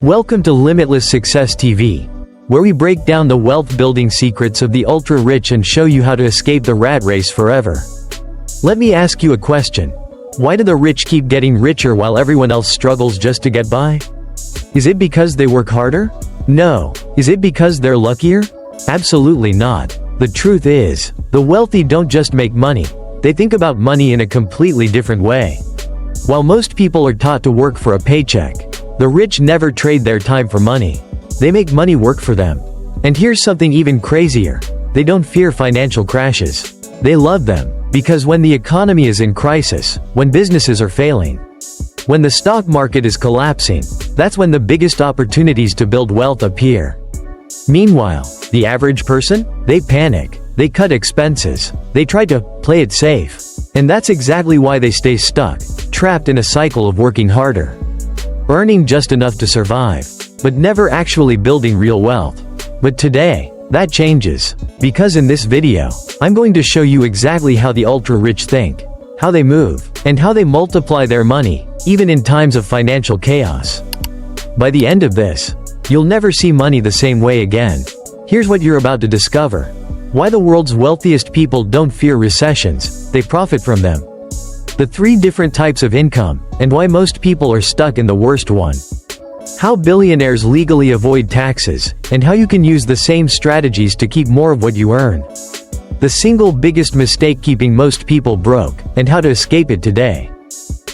Welcome to Limitless Success TV, where we break down the wealth-building secrets of the ultra-rich and show you how to escape the rat race forever. Let me ask you a question. Why do the rich keep getting richer while everyone else struggles just to get by? Is it because they work harder? No. Is it because they're luckier? Absolutely not. The truth is, the wealthy don't just make money, they think about money in a completely different way. While most people are taught to work for a paycheck, the rich never trade their time for money. They make money work for them. And here's something even crazier. They don't fear financial crashes. They love them, because when the economy is in crisis, when businesses are failing, when the stock market is collapsing, that's when the biggest opportunities to build wealth appear. Meanwhile, the average person? They panic. They cut expenses. They try to play it safe. And that's exactly why they stay stuck, trapped in a cycle of working harder, earning just enough to survive, but never actually building real wealth. But today, that changes, because in this video, I'm going to show you exactly how the ultra-rich think, how they move, and how they multiply their money, even in times of financial chaos. By the end of this, you'll never see money the same way again. Here's what you're about to discover: why the world's wealthiest people don't fear recessions, they profit from them. The 3 different types of income, and why most people are stuck in the worst one. How billionaires legally avoid taxes, and how you can use the same strategies to keep more of what you earn. The single biggest mistake keeping most people broke, and how to escape it today.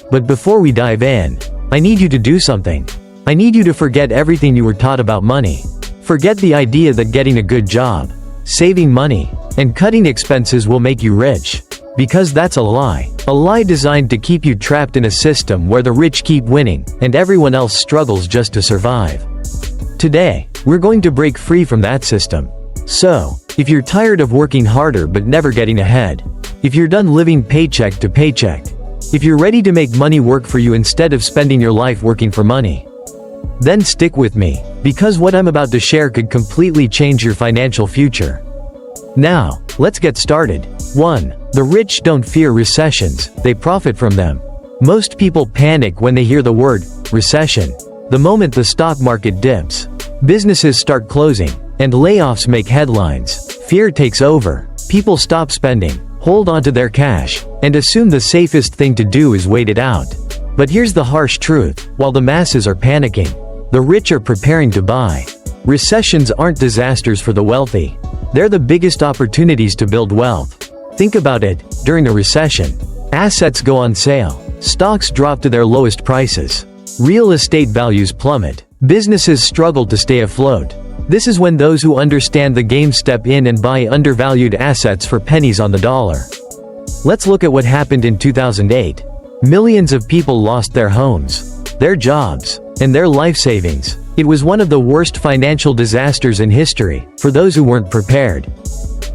But before we dive in, I need you to do something. I need you to forget everything you were taught about money. Forget the idea that getting a good job, saving money, and cutting expenses will make you rich. Because that's a lie designed to keep you trapped in a system where the rich keep winning, and everyone else struggles just to survive. Today, we're going to break free from that system. So, if you're tired of working harder but never getting ahead, if you're done living paycheck to paycheck, if you're ready to make money work for you instead of spending your life working for money, then stick with me, because what I'm about to share could completely change your financial future. Now, let's get started. 1. The rich don't fear recessions, they profit from them. Most people panic when they hear the word recession. The moment the stock market dips, businesses start closing, and layoffs make headlines. Fear takes over. People stop spending, hold on to their cash, and assume the safest thing to do is wait it out. But here's the harsh truth: while the masses are panicking, the rich are preparing to buy. Recessions aren't disasters for the wealthy. They're the biggest opportunities to build wealth. Think about it. During a recession, assets go on sale, stocks drop to their lowest prices, real estate values plummet, businesses struggle to stay afloat. This is when those who understand the game step in and buy undervalued assets for pennies on the dollar. Let's look at what happened in 2008. Millions of people lost their homes, their jobs, and their life savings. It was one of the worst financial disasters in history, for those who weren't prepared.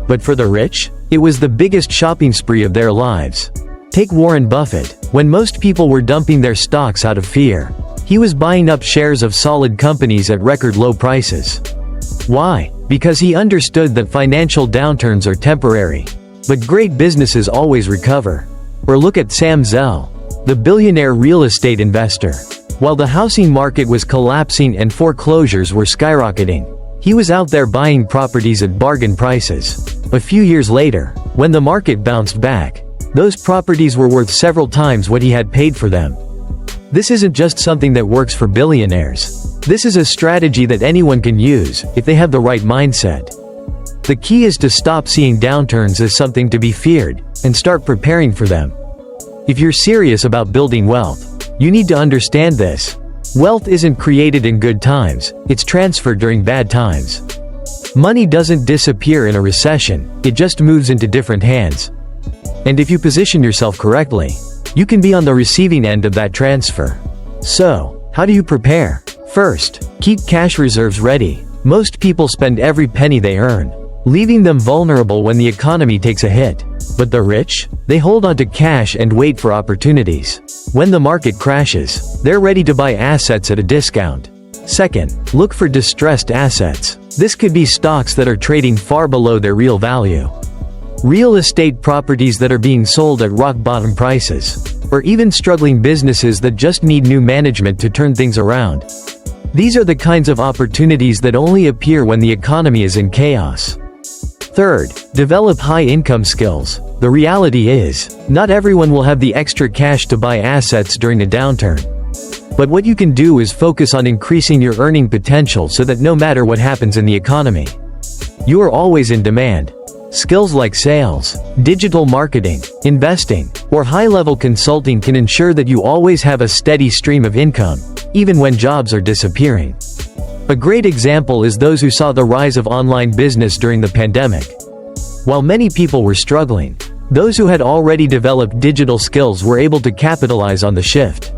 But for the rich, it was the biggest shopping spree of their lives. Take Warren Buffett. When most people were dumping their stocks out of fear, he was buying up shares of solid companies at record low prices. Why? Because he understood that financial downturns are temporary, but great businesses always recover. Or look at Sam Zell, the billionaire real estate investor. While the housing market was collapsing and foreclosures were skyrocketing, he was out there buying properties at bargain prices. A few years later, when the market bounced back, those properties were worth several times what he had paid for them. This isn't just something that works for billionaires. This is a strategy that anyone can use, if they have the right mindset. The key is to stop seeing downturns as something to be feared, and start preparing for them. If you're serious about building wealth, you need to understand this. Wealth isn't created in good times, it's transferred during bad times. Money doesn't disappear in a recession, it just moves into different hands. And if you position yourself correctly, you can be on the receiving end of that transfer. So, how do you prepare? First, keep cash reserves ready. Most people spend every penny they earn, leaving them vulnerable when the economy takes a hit. But the rich? They hold on to cash and wait for opportunities. When the market crashes, they're ready to buy assets at a discount. Second, look for distressed assets. This could be stocks that are trading far below their real value, real estate properties that are being sold at rock-bottom prices, or even struggling businesses that just need new management to turn things around. These are the kinds of opportunities that only appear when the economy is in chaos. Third, develop high-income skills. The reality is, not everyone will have the extra cash to buy assets during a downturn. But what you can do is focus on increasing your earning potential so that no matter what happens in the economy, you are always in demand. Skills like sales, digital marketing, investing, or high-level consulting can ensure that you always have a steady stream of income, even when jobs are disappearing. A great example is those who saw the rise of online business during the pandemic. While many people were struggling, those who had already developed digital skills were able to capitalize on the shift.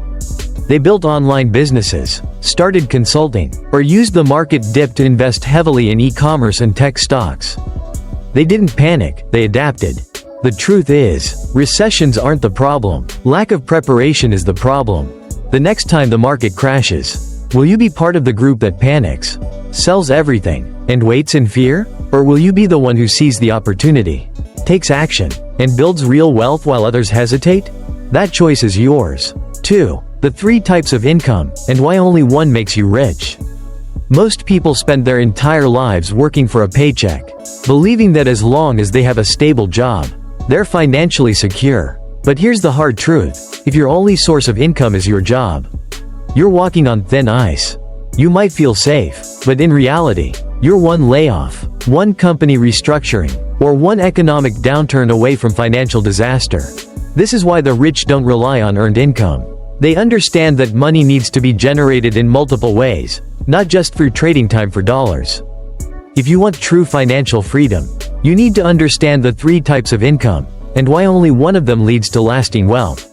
They built online businesses, started consulting, or used the market dip to invest heavily in e-commerce and tech stocks. They didn't panic, they adapted. The truth is, recessions aren't the problem. Lack of preparation is the problem. The next time the market crashes, will you be part of the group that panics, sells everything, and waits in fear? Or will you be the one who sees the opportunity, takes action, and builds real wealth while others hesitate? That choice is yours. 2. The 3 types of income, and why only one makes you rich. Most people spend their entire lives working for a paycheck, believing that as long as they have a stable job, they're financially secure. But here's the hard truth: if your only source of income is your job, you're walking on thin ice. You might feel safe, but in reality, you're one layoff, one company restructuring, or one economic downturn away from financial disaster. This is why the rich don't rely on earned income. They understand that money needs to be generated in multiple ways, not just through trading time for dollars. If you want true financial freedom, you need to understand the 3 types of income, and why only one of them leads to lasting wealth.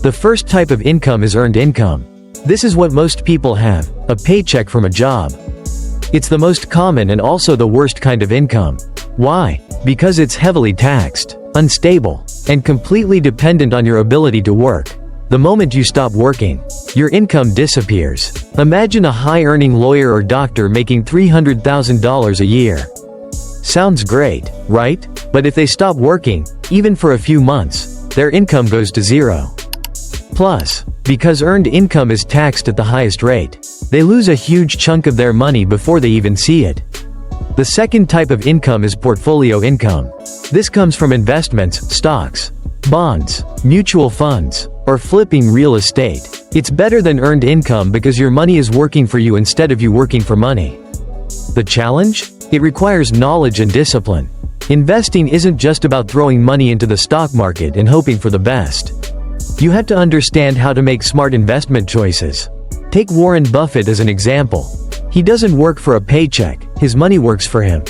The first type of income is earned income. This is what most people have, a paycheck from a job. It's the most common and also the worst kind of income. Why? Because it's heavily taxed, unstable, and completely dependent on your ability to work. The moment you stop working, your income disappears. Imagine a high-earning lawyer or doctor making $300,000 a year. Sounds great, right? But if they stop working, even for a few months, their income goes to zero. Plus, because earned income is taxed at the highest rate, they lose a huge chunk of their money before they even see it. The second type of income is portfolio income. This comes from investments, stocks, bonds, mutual funds, or flipping real estate. It's better than earned income because your money is working for you instead of you working for money. The challenge? It requires knowledge and discipline. Investing isn't just about throwing money into the stock market and hoping for the best. You have to understand how to make smart investment choices. Take Warren Buffett as an example. He doesn't work for a paycheck, his money works for him.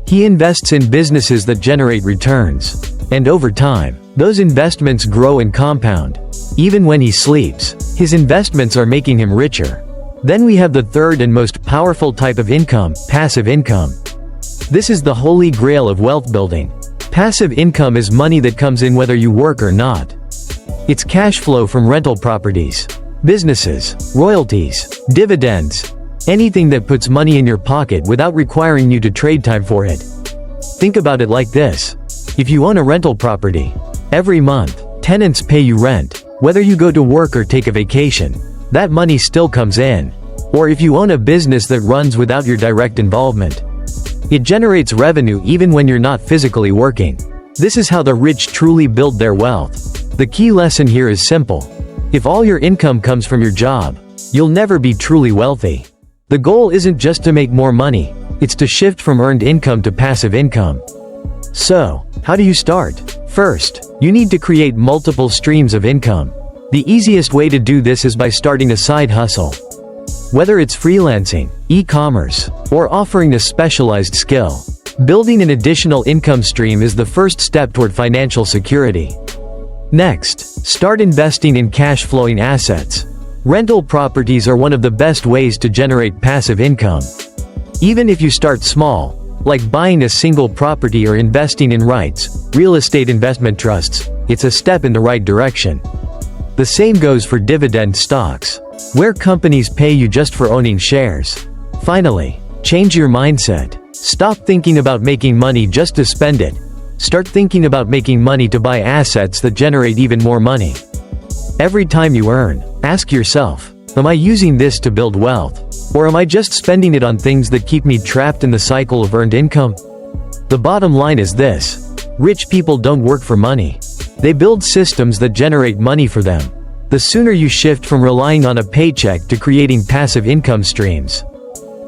He invests in businesses that generate returns. And over time, those investments grow and compound. Even when he sleeps, his investments are making him richer. Then we have the third and most powerful type of income, passive income. This is the holy grail of wealth building. Passive income is money that comes in whether you work or not. It's cash flow from rental properties, businesses, royalties, dividends, anything that puts money in your pocket without requiring you to trade time for it. Think about it like this. If you own a rental property, every month, tenants pay you rent. Whether you go to work or take a vacation, that money still comes in. Or if you own a business that runs without your direct involvement, it generates revenue even when you're not physically working. This is how the rich truly build their wealth. The key lesson here is simple. If all your income comes from your job, you'll never be truly wealthy. The goal isn't just to make more money, it's to shift from earned income to passive income. So, how do you start? First, you need to create multiple streams of income. The easiest way to do this is by starting a side hustle. Whether it's freelancing, e-commerce, or offering a specialized skill, building an additional income stream is the first step toward financial security. Next, start investing in cash-flowing assets. Rental properties are one of the best ways to generate passive income. Even if you start small, like buying a single property or investing in real estate investment trusts, it's a step in the right direction. The same goes for dividend stocks, where companies pay you just for owning shares. Finally, change your mindset. Stop thinking about making money just to spend it. Start thinking about making money to buy assets that generate even more money. Every time you earn, ask yourself, am I using this to build wealth? Or am I just spending it on things that keep me trapped in the cycle of earned income? The bottom line is this: rich people don't work for money. They build systems that generate money for them. The sooner you shift from relying on a paycheck to creating passive income streams,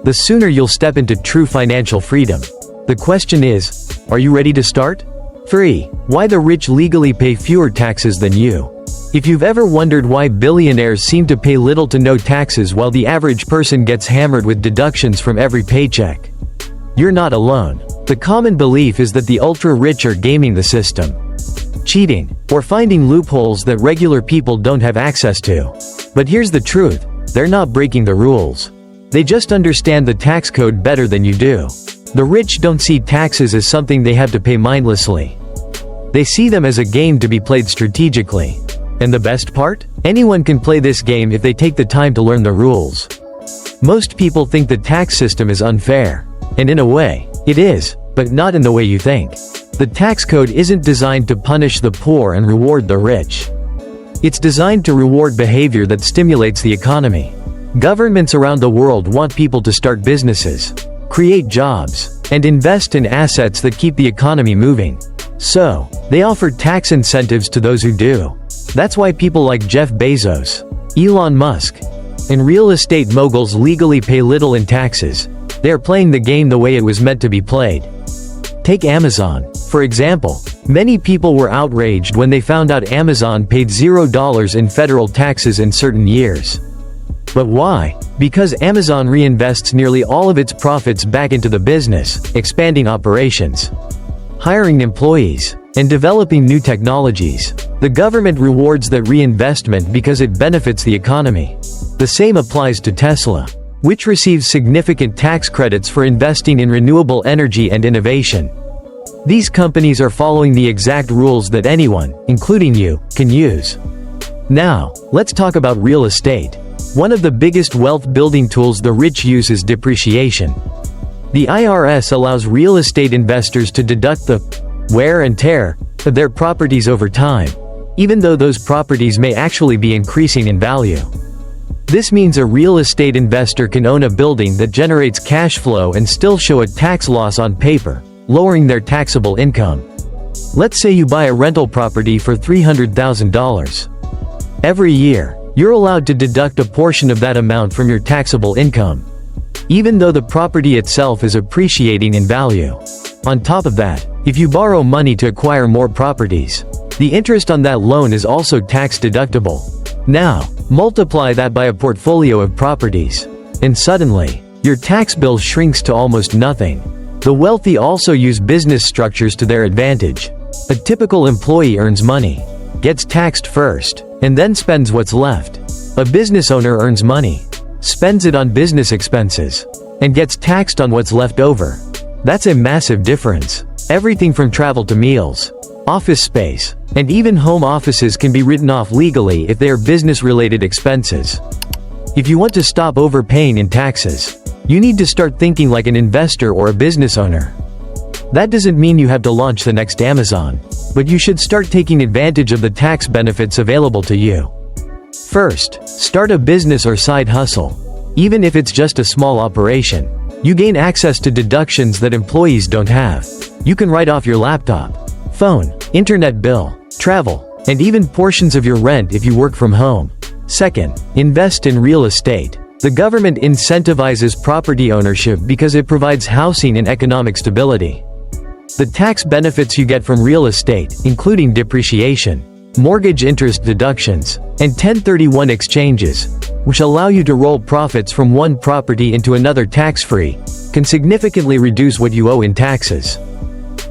the sooner you'll step into true financial freedom. The question is, are you ready to start? 3. Why the rich legally pay fewer taxes than you. If you've ever wondered why billionaires seem to pay little to no taxes while the average person gets hammered with deductions from every paycheck, you're not alone. The common belief is that the ultra-rich are gaming the system, cheating, or finding loopholes that regular people don't have access to. But here's the truth: they're not breaking the rules. They just understand the tax code better than you do. The rich don't see taxes as something they have to pay mindlessly. They see them as a game to be played strategically. And the best part? Anyone can play this game if they take the time to learn the rules. Most people think the tax system is unfair. And in a way, it is, but not in the way you think. The tax code isn't designed to punish the poor and reward the rich. It's designed to reward behavior that stimulates the economy. Governments around the world want people to start businesses, create jobs, and invest in assets that keep the economy moving. So, they offer tax incentives to those who do. That's why people like Jeff Bezos, Elon Musk, and real estate moguls legally pay little in taxes. They are playing the game the way it was meant to be played. Take Amazon, for example. Many people were outraged when they found out Amazon paid $0 in federal taxes in certain years. But why? Because Amazon reinvests nearly all of its profits back into the business, expanding operations, hiring employees, and developing new technologies. The government rewards that reinvestment because it benefits the economy. The same applies to Tesla, which receives significant tax credits for investing in renewable energy and innovation. These companies are following the exact rules that anyone, including you, can use. Now, let's talk about real estate. One of the biggest wealth-building tools the rich use is depreciation. The IRS allows real estate investors to deduct the wear and tear of their properties over time, even though those properties may actually be increasing in value. This means a real estate investor can own a building that generates cash flow and still show a tax loss on paper, lowering their taxable income. Let's say you buy a rental property for $300,000. Every year, you're allowed to deduct a portion of that amount from your taxable income, even though the property itself is appreciating in value. On top of that, if you borrow money to acquire more properties, the interest on that loan is also tax deductible. Now, multiply that by a portfolio of properties, and suddenly, your tax bill shrinks to almost nothing. The wealthy also use business structures to their advantage. A typical employee earns money, gets taxed first, and then spends what's left. A business owner earns money, spends it on business expenses, and gets taxed on what's left over. That's a massive difference. Everything from travel to meals, office space, and even home offices can be written off legally if they are business-related expenses. If you want to stop overpaying in taxes, you need to start thinking like an investor or a business owner. That doesn't mean you have to launch the next Amazon, but you should start taking advantage of the tax benefits available to you. First, start a business or side hustle. Even if it's just a small operation, you gain access to deductions that employees don't have. You can write off your laptop, phone, internet bill, travel, and even portions of your rent if you work from home. Second, invest in real estate. The government incentivizes property ownership because it provides housing and economic stability. The tax benefits you get from real estate, including depreciation, mortgage interest deductions, and 1031 exchanges, which allow you to roll profits from one property into another tax-free, can significantly reduce what you owe in taxes.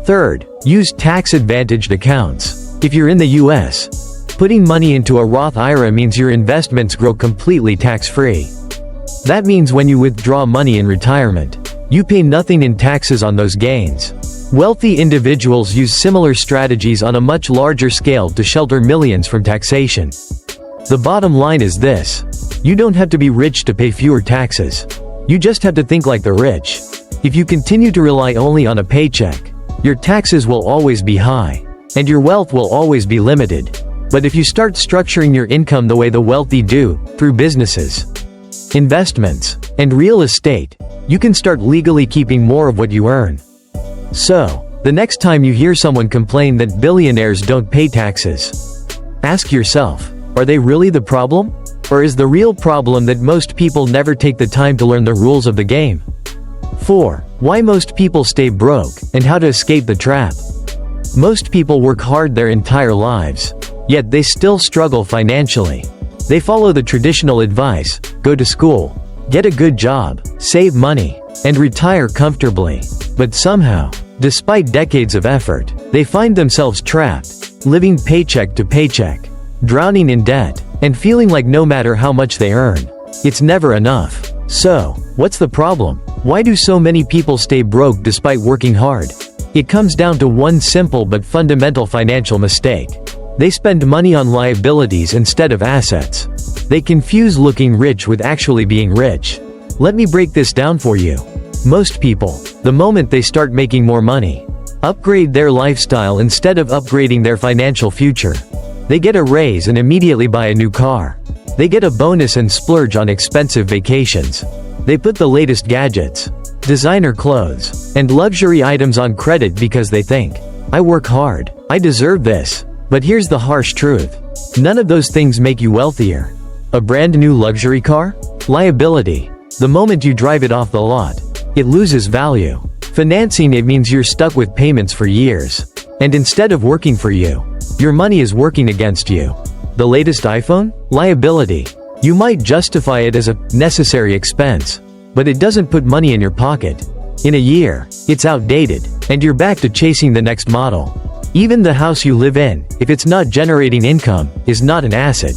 Third, use tax-advantaged accounts. If you're in the US, putting money into a Roth IRA means your investments grow completely tax-free. That means when you withdraw money in retirement, you pay nothing in taxes on those gains. Wealthy individuals use similar strategies on a much larger scale to shelter millions from taxation. The bottom line is this: you don't have to be rich to pay fewer taxes. You just have to think like the rich. If you continue to rely only on a paycheck, your taxes will always be high, and your wealth will always be limited. But if you start structuring your income the way the wealthy do, through businesses, investments, and real estate, you can start legally keeping more of what you earn. So, the next time you hear someone complain that billionaires don't pay taxes, ask yourself, are they really the problem? Or is the real problem that most people never take the time to learn the rules of the game? 4. Why most people stay broke, and how to escape the trap. Most people work hard their entire lives, yet they still struggle financially. They follow the traditional advice: go to school, get a good job, save money, and retire comfortably. But somehow, despite decades of effort, they find themselves trapped, living paycheck to paycheck, drowning in debt, and feeling like no matter how much they earn, it's never enough. So, what's the problem? Why do so many people stay broke despite working hard? It comes down to one simple but fundamental financial mistake. They spend money on liabilities instead of assets. They confuse looking rich with actually being rich. Let me break this down for you. Most people, the moment they start making more money, upgrade their lifestyle instead of upgrading their financial future. They get a raise and immediately buy a new car. They get a bonus and splurge on expensive vacations. They put the latest gadgets, designer clothes, and luxury items on credit because they think, I work hard, I deserve this. But here's the harsh truth. None of those things make you wealthier. A brand new luxury car? Liability. The moment you drive it off the lot, it loses value. Financing it means you're stuck with payments for years. And instead of working for you, your money is working against you. The latest iPhone? Liability. You might justify it as a necessary expense, but it doesn't put money in your pocket. In a year, it's outdated, and you're back to chasing the next model. Even the house you live in, if it's not generating income, is not an asset.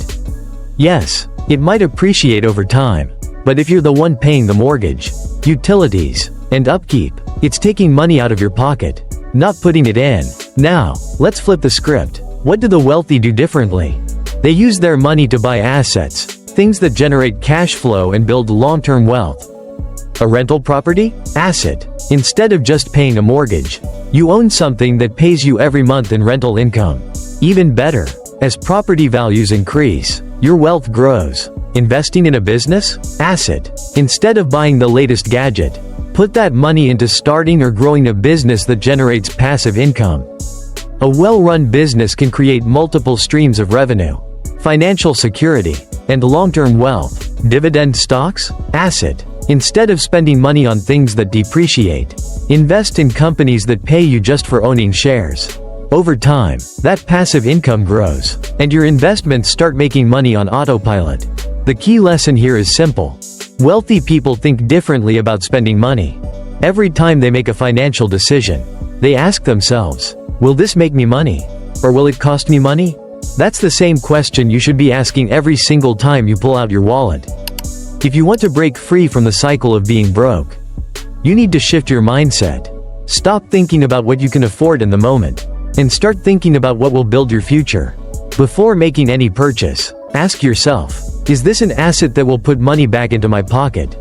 Yes, it might appreciate over time, but if you're the one paying the mortgage, utilities, and upkeep, it's taking money out of your pocket, not putting it in. Now, let's flip the script. What do the wealthy do differently? They use their money to buy assets, things that generate cash flow and build long-term wealth. A rental property? Asset. Instead of just paying a mortgage, you own something that pays you every month in rental income. Even better, as property values increase, your wealth grows. Investing in a business? Asset. Instead of buying the latest gadget, put that money into starting or growing a business that generates passive income. A well-run business can create multiple streams of revenue, financial security, and long-term wealth. Dividend stocks? Asset. Instead of spending money on things that depreciate, invest in companies that pay you just for owning shares. Over time, that passive income grows, and your investments start making money on autopilot. The key lesson here is simple. Wealthy people think differently about spending money. Every time they make a financial decision, they ask themselves, will this make me money? Or will it cost me money? That's the same question you should be asking every single time you pull out your wallet. If you want to break free from the cycle of being broke, you need to shift your mindset. Stop thinking about what you can afford in the moment, and start thinking about what will build your future. Before making any purchase, ask yourself, is this an asset that will put money back into my pocket?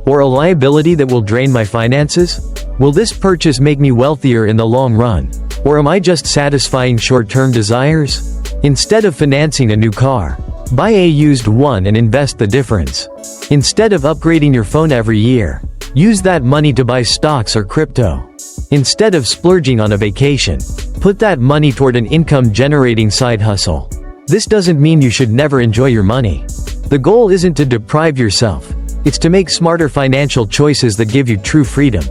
Or a liability that will drain my finances? Will this purchase make me wealthier in the long run? Or am I just satisfying short-term desires? Instead of financing a new car, buy a used one and invest the difference. Instead of upgrading your phone every year, use that money to buy stocks or crypto. Instead of splurging on a vacation, put that money toward an income-generating side hustle. This doesn't mean you should never enjoy your money. The goal isn't to deprive yourself, it's to make smarter financial choices that give you true freedom.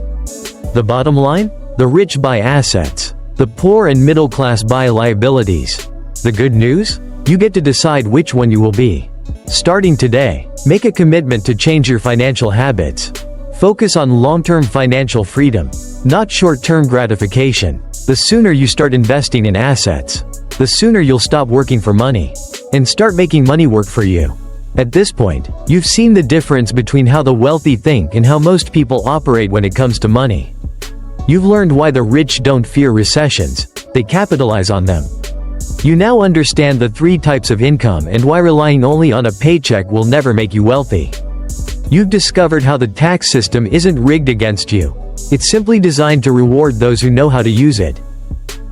The bottom line? The rich buy assets. The poor and middle class buy liabilities. The good news? You get to decide which one you will be. Starting today, make a commitment to change your financial habits. Focus on long-term financial freedom, not short-term gratification. The sooner you start investing in assets, the sooner you'll stop working for money and start making money work for you. At this point, you've seen the difference between how the wealthy think and how most people operate when it comes to money. You've learned why the rich don't fear recessions, they capitalize on them. You now understand the 3 types of income and why relying only on a paycheck will never make you wealthy. You've discovered how the tax system isn't rigged against you. It's simply designed to reward those who know how to use it.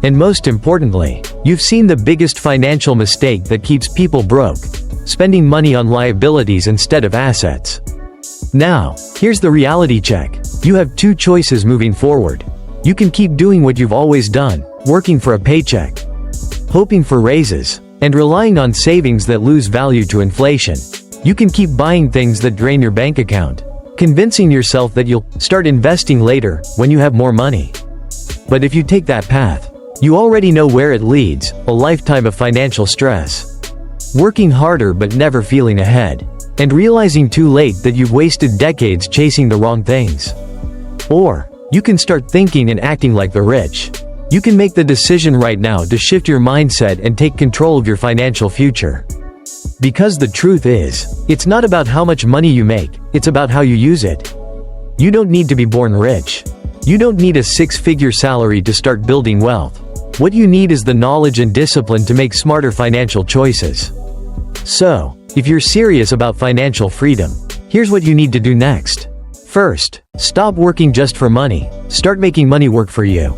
And most importantly, you've seen the biggest financial mistake that keeps people broke. spending money on liabilities instead of assets. Now, here's the reality check. You have two choices moving forward. You can keep doing what you've always done, working for a paycheck, hoping for raises, and relying on savings that lose value to inflation. You can keep buying things that drain your bank account, convincing yourself that you'll start investing later, when you have more money. But if you take that path, you already know where it leads: a lifetime of financial stress. Working harder but never feeling ahead, and realizing too late that you've wasted decades chasing the wrong things. Or, you can start thinking and acting like the rich. You can make the decision right now to shift your mindset and take control of your financial future. Because the truth is, it's not about how much money you make, it's about how you use it. You don't need to be born rich. You don't need a six-figure salary to start building wealth. What you need is the knowledge and discipline to make smarter financial choices. So, if you're serious about financial freedom, here's what you need to do next. First, stop working just for money. Start making money work for you.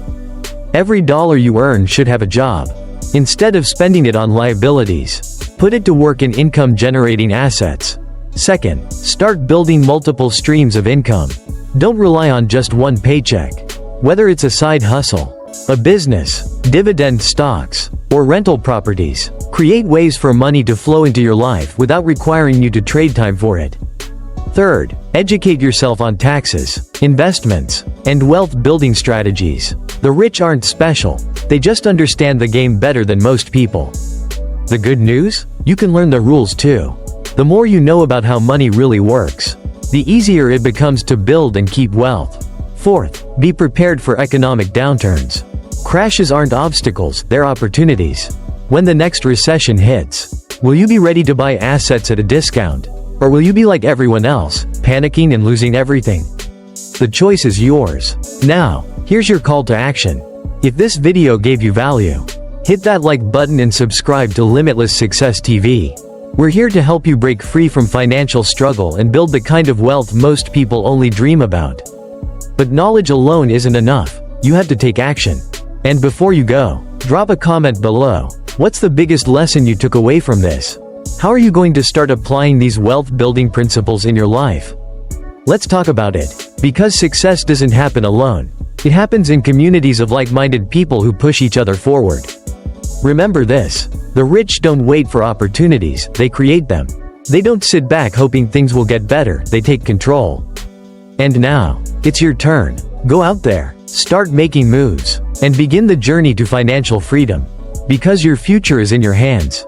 Every dollar you earn should have a job. Instead of spending it on liabilities, put it to work in income-generating assets. Second, start building multiple streams of income. Don't rely on just one paycheck. Whether it's a side hustle, a business, dividend stocks, or rental properties, create ways for money to flow into your life without requiring you to trade time for it. Third, educate yourself on taxes, investments, and wealth-building strategies. The rich aren't special, they just understand the game better than most people. The good news? You can learn the rules too. The more you know about how money really works, the easier it becomes to build and keep wealth. Fourth, be prepared for economic downturns. Crashes aren't obstacles, they're opportunities. When the next recession hits, will you be ready to buy assets at a discount? Or will you be like everyone else, panicking and losing everything? The choice is yours. Now, here's your call to action. If this video gave you value, hit that like button and subscribe to Limitless Success TV. We're here to help you break free from financial struggle and build the kind of wealth most people only dream about. But knowledge alone isn't enough. You have to take action. And before you go, drop a comment below. What's the biggest lesson you took away from this? How are you going to start applying these wealth-building principles in your life? Let's talk about it. Because success doesn't happen alone. It happens in communities of like-minded people who push each other forward. Remember this: the rich don't wait for opportunities, they create them. They don't sit back hoping things will get better, they take control. And now, it's your turn. Go out there, start making moves, and begin the journey to financial freedom. Because your future is in your hands.